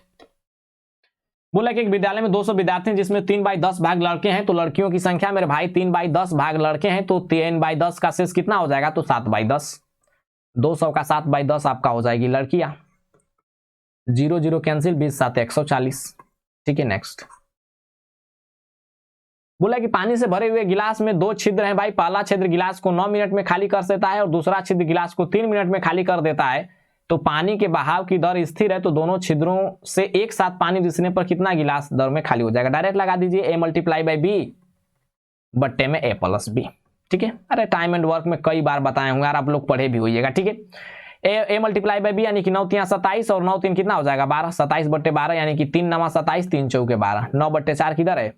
बोला कि एक विद्यालय में 200 विद्यार्थी हैं, जिसमें 3/10 भाग लड़के हैं, तो लड़कियों की संख्या मेरे भाई 3/10 भाग लड़के हैं, तो 3/10 का शेष कितना हो जाएगा, तो 7/10, 200 का 7/10 आपका हो जाएगी लड़कियां, 0 0 कैंसिल, 20 7 140, ठीक है। नेक्स्ट बोला कि पानी से भरे हुए गिलास में 2 छिद्र हैं। भाई पहला छिद्र गिलास को 9 मिनट में खाली कर देता है और दूसरा छिद्र गिलास को 3 मिनट में खाली कर देता है। तो पानी के बहाव की दर स्थिर है, तो दोनों छिद्रों से एक साथ पानी रिसने पर कितना गिलास दर में खाली हो जाएगा। डायरेक्ट लगा दीजिए, a × b बट्टे में a + b, ठीक है। अरे टाइम एंड वर्क में कई बार बताए होंगे यार, आप लोग पढ़े भी होइएगा, ठीक है। a × b यानी कि 9 × 3 = 27 और 9 × 3 कितना हो जाएगा 12, 27/12, यानी कि 3 9 27, 3 4 12, 9/4 किधर है,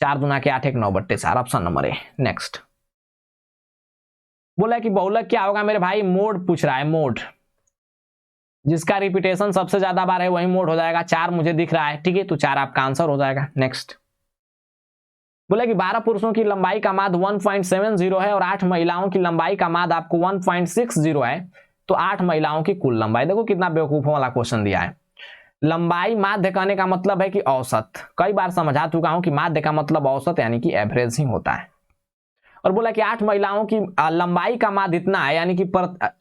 4 दूना के 8, 1 9/4, ऑप्शन नंबर ए। नेक्स्ट बोला कि बहुलक क्या होगा मेरे भाई, मोड पूछ रहा है, मोड जिसका रिपीटेशन सबसे ज्यादा बार है वही मोड हो जाएगा। 4 मुझे दिख रहा है, ठीक है, तो 4 आपका आंसर हो जाएगा। नेक्स्ट बोला कि 12 पुरुषों की लंबाई का माद 1.70 है और 8 महिलाओं की लंबाई का माद आपको 1.60 है, तो 8 महिलाओं की कुल लंबाई। देखो कितना बेवकूफों वाला क्वेश्चन दिया है। लंबाई माध्य कहने का मतलब है कि औसत, कई बार समझा चुका हूं कि माध्य का मतलब औसत यानी कि एवरेज ही होता है। और बोला कि 8 महिलाओं की लंबाई का माध्य इतना है, यानी कि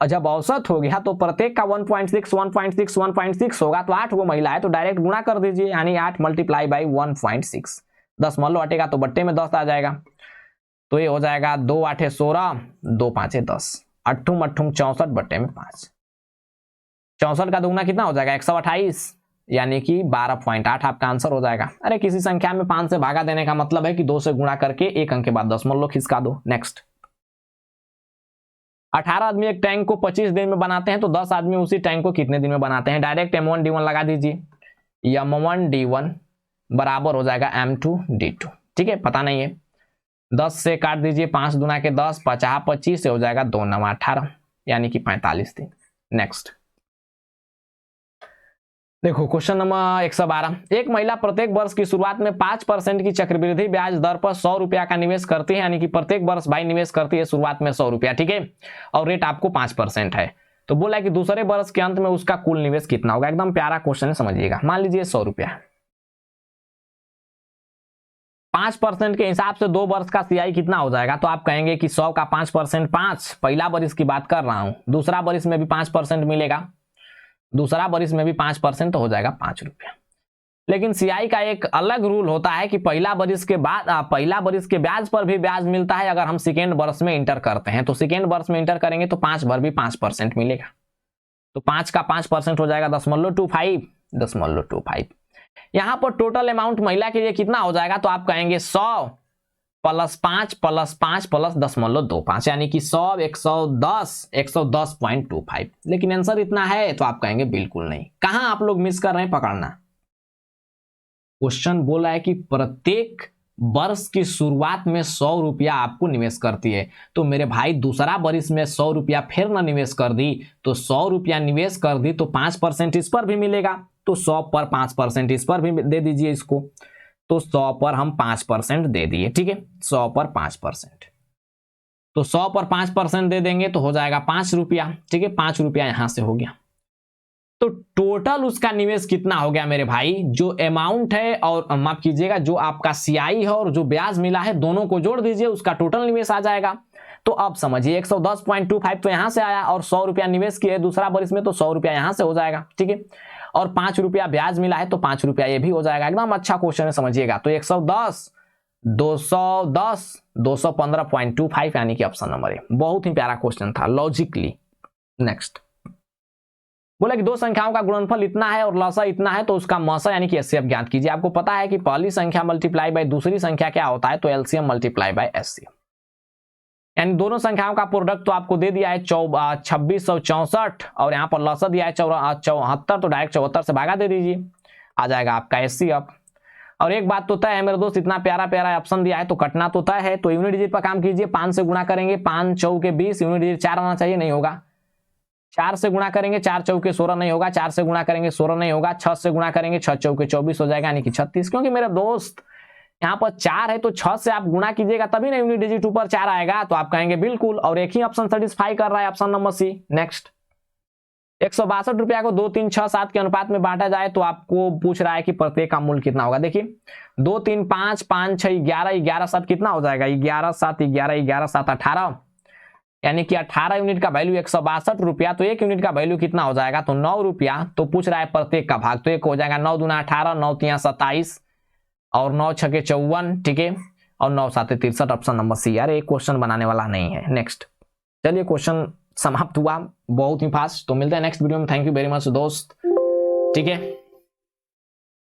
जब औसत हो गया तो प्रत्येक का 1.6 1.6 1.6 होगा, तो 8 वो महिला है तो डायरेक्ट गुणा कर दीजिए, यानी 8 × 1.6, 10 मान लो हटेगा तो बट्टे में 10 आ जाएगा, तो ये हो जाएगा 2 8 16, 2 5 10, 8 8 64 बट्टे में 5, 64 का दुगना कितना हो जाएगा 128, यानी कि 12.8 आपका आंसर हो जाएगा। अरे किसी संख्या में 5 से भागा देने का मतलब है कि 2 से गुणा करके 1 अंक के बाद 10 मान लो खिसका दो। नेक्स्ट 18 आदमी एक टैंक को 25 दिन में बनाते हैं, तो 10 आदमी उसी टैंक को कितने दिन में बनाते हैं। डायरेक्ट M1D1 लगा दीजिए, M1D1 बराबर हो जाएगा M2D2, ठीक है, पता नहीं है। 10 से काट दीजिए, 5 दूना के 10, 50 25 से हो जाएगा 2 9 18, यानी कि 45 दिन। नेक्स्ट देखो क्वेश्चन नंबर 112, एक महिला प्रत्येक वर्ष की शुरुआत में 5% की चक्रवृद्धि ब्याज दर पर 100 रुपया का निवेश करती है, यानी कि प्रत्येक वर्ष भाई निवेश करती है शुरुआत में 100 रुपया, ठीक है, और रेट आपको 5% है। तो बोला कि दूसरे वर्ष के अंत में उसका कुल निवेश कितना होगा। एकदम प्यारा क्वेश्चन है, समझिएगा। मान लीजिए 100 रुपया, 5% के हिसाब से 2 वर्ष का CI कितना हो जाएगा, तो आप कहेंगे कि 100 का 5% 5, पहला वर्ष की बात कर रहा हूं, दूसरा वर्ष में भी 5% मिलेगा, दूसरा वर्ष में भी 5% तो हो जाएगा 5 रुपया। लेकिन CI का एक अलग रूल होता है कि पहला वर्ष के ब्याज पर भी ब्याज मिलता है अगर हम सेकेंड वर्ष में इंटर करते हैं। तो सेकेंड वर्ष में इंटर करेंगे तो 5 भर भी 5% मिलेगा, तो 5 का 5% हो जाएगा 10.25। यहां पर टोटल अमाउंट महिला के लिए कितना हो जाएगा, तो आप कहेंगे 100 प्लस 5 प्लस 5 प्लस 10.25, यानी कि 110.25। लेकिन आंसर इतना है, तो आप कहेंगे बिल्कुल नहीं। कहां आप लोग मिस कर रहे हैं, पकड़ना। क्वेश्चन बोला है कि प्रत्येक वर्ष की शुरुआत में 100 रुपया आपको निवेश करती है, तो मेरे भाई दूसरा वर्ष में 100 रुपया फिर ना निवेश कर दी, तो 100 रुपया निवेश कर दी तो 5% इस पर भी मिलेगा, तो 100 पर 5% इस पर भी दे दीजिए इसको, तो 100 पर हम 5% दे दिए, ठीक है, 100 पर 5%, तो 100 पर 5% दे देंगे तो हो जाएगा 5 रुपया, ठीक है, 5 रुपया यहां से हो गया। तो टोटल उसका निवेश कितना हो गया मेरे भाई, जो अमाउंट है और माफ कीजिएगा जो आपका CI है और जो ब्याज मिला है, दोनों को जोड़ दीजिए, उसका टोटल निवेश आ जाएगा। तो अब समझिए 110.25 तो यहां से आया और 100 रुपया निवेश किए दूसरा वर्ष में, तो 100 रुपया यहां से हो जाएगा, ठीक है, और 5 रुपया ब्याज मिला है तो 5 रुपया ये भी हो जाएगा। एकदम अच्छा क्वेश्चन है, समझिएगा। तो 110, 210, 215.25 यानी कि ऑप्शन नंबर ए। बहुत ही प्यारा क्वेश्चन था लॉजिकली। नेक्स्ट बोला कि दो संख्याओं का गुणनफल इतना है और लसा इतना है, तो उसका मसा यानी कि एचसीएफ ज्ञात कीजिए। आपको पता है कि पहली संख्या मल्टीप्लाई बाय दूसरी संख्या क्या होता है, तो एलसीएम मल्टीप्लाई बाय एचसीएफ। यानी दोनों संख्याओं का प्रोडक्ट तो आपको दे दिया है 2664 और यहाँ पर लसा दिया है 74, तो डायरेक्ट 74 से भागा दे दीजिए, आ जाएगा आपका एचसीएफ। और एक बात तो तय है मेरे दोस्त, इतना प्यारा प्यारा ऑप्शन दिया है तो कटना तो तय है। तो यूनिट डिजिट पर काम कीजिए, 5 से गुणा करेंगे, 5 चौके 20, यूनिट डिजिट 4 आना चाहिए, नहीं होगा। 4 से गुणा करेंगे, 4 चौके 16 नहीं होगा, 4 से गुणा करेंगे 16 नहीं होगा, 6 से गुणा करेंगे 6 चौके 24 हो जाएगा, यानी कि 36। क्योंकि मेरे दोस्त यहाँ पर 4 है तो 6 से आप गुणा कीजिएगा तभी ना यूनिट डिजिट ऊपर 4 आएगा, तो आप कहेंगे बिल्कुल। और एक ही ऑप्शन सेटिस्फाई कर रहा है, ऑप्शन नंबर सी। नेक्स्ट 162 रुपया को 2, 3, 6, 7 के अनुपात में बांटा जाए तो आपको पूछ रहा है कि प्रत्येक का मूल्य कितना होगा। देखिए 2, 3, 5, 5, 6, 11, 11, 7 कितना हो जाएगा, 11, 7, 11, 11, 7, 18, यानी कि 18 यूनिट का वैल्यू 162 रुपया, तो एक यूनिट का वैल्यू कितना हो जाएगा, तो 9 रुपया। तो पूछ रहा है प्रत्येक का भाग, तो एक हो जाएगा 9 दूना 18, 9 तिया 27 और 9 छके 54, ठीक है, और 9 साते 63, ऑप्शन नंबर सी। यार एक क्वेश्चन बनाने वाला नहीं है। नेक्स्ट चलिए क्वेश्चन समाप्त हुआ बहुत ही फास्ट। तो मिलते हैं नेक्स्ट वीडियो में। थैंक यू वेरी मच दोस्त, ठीक है।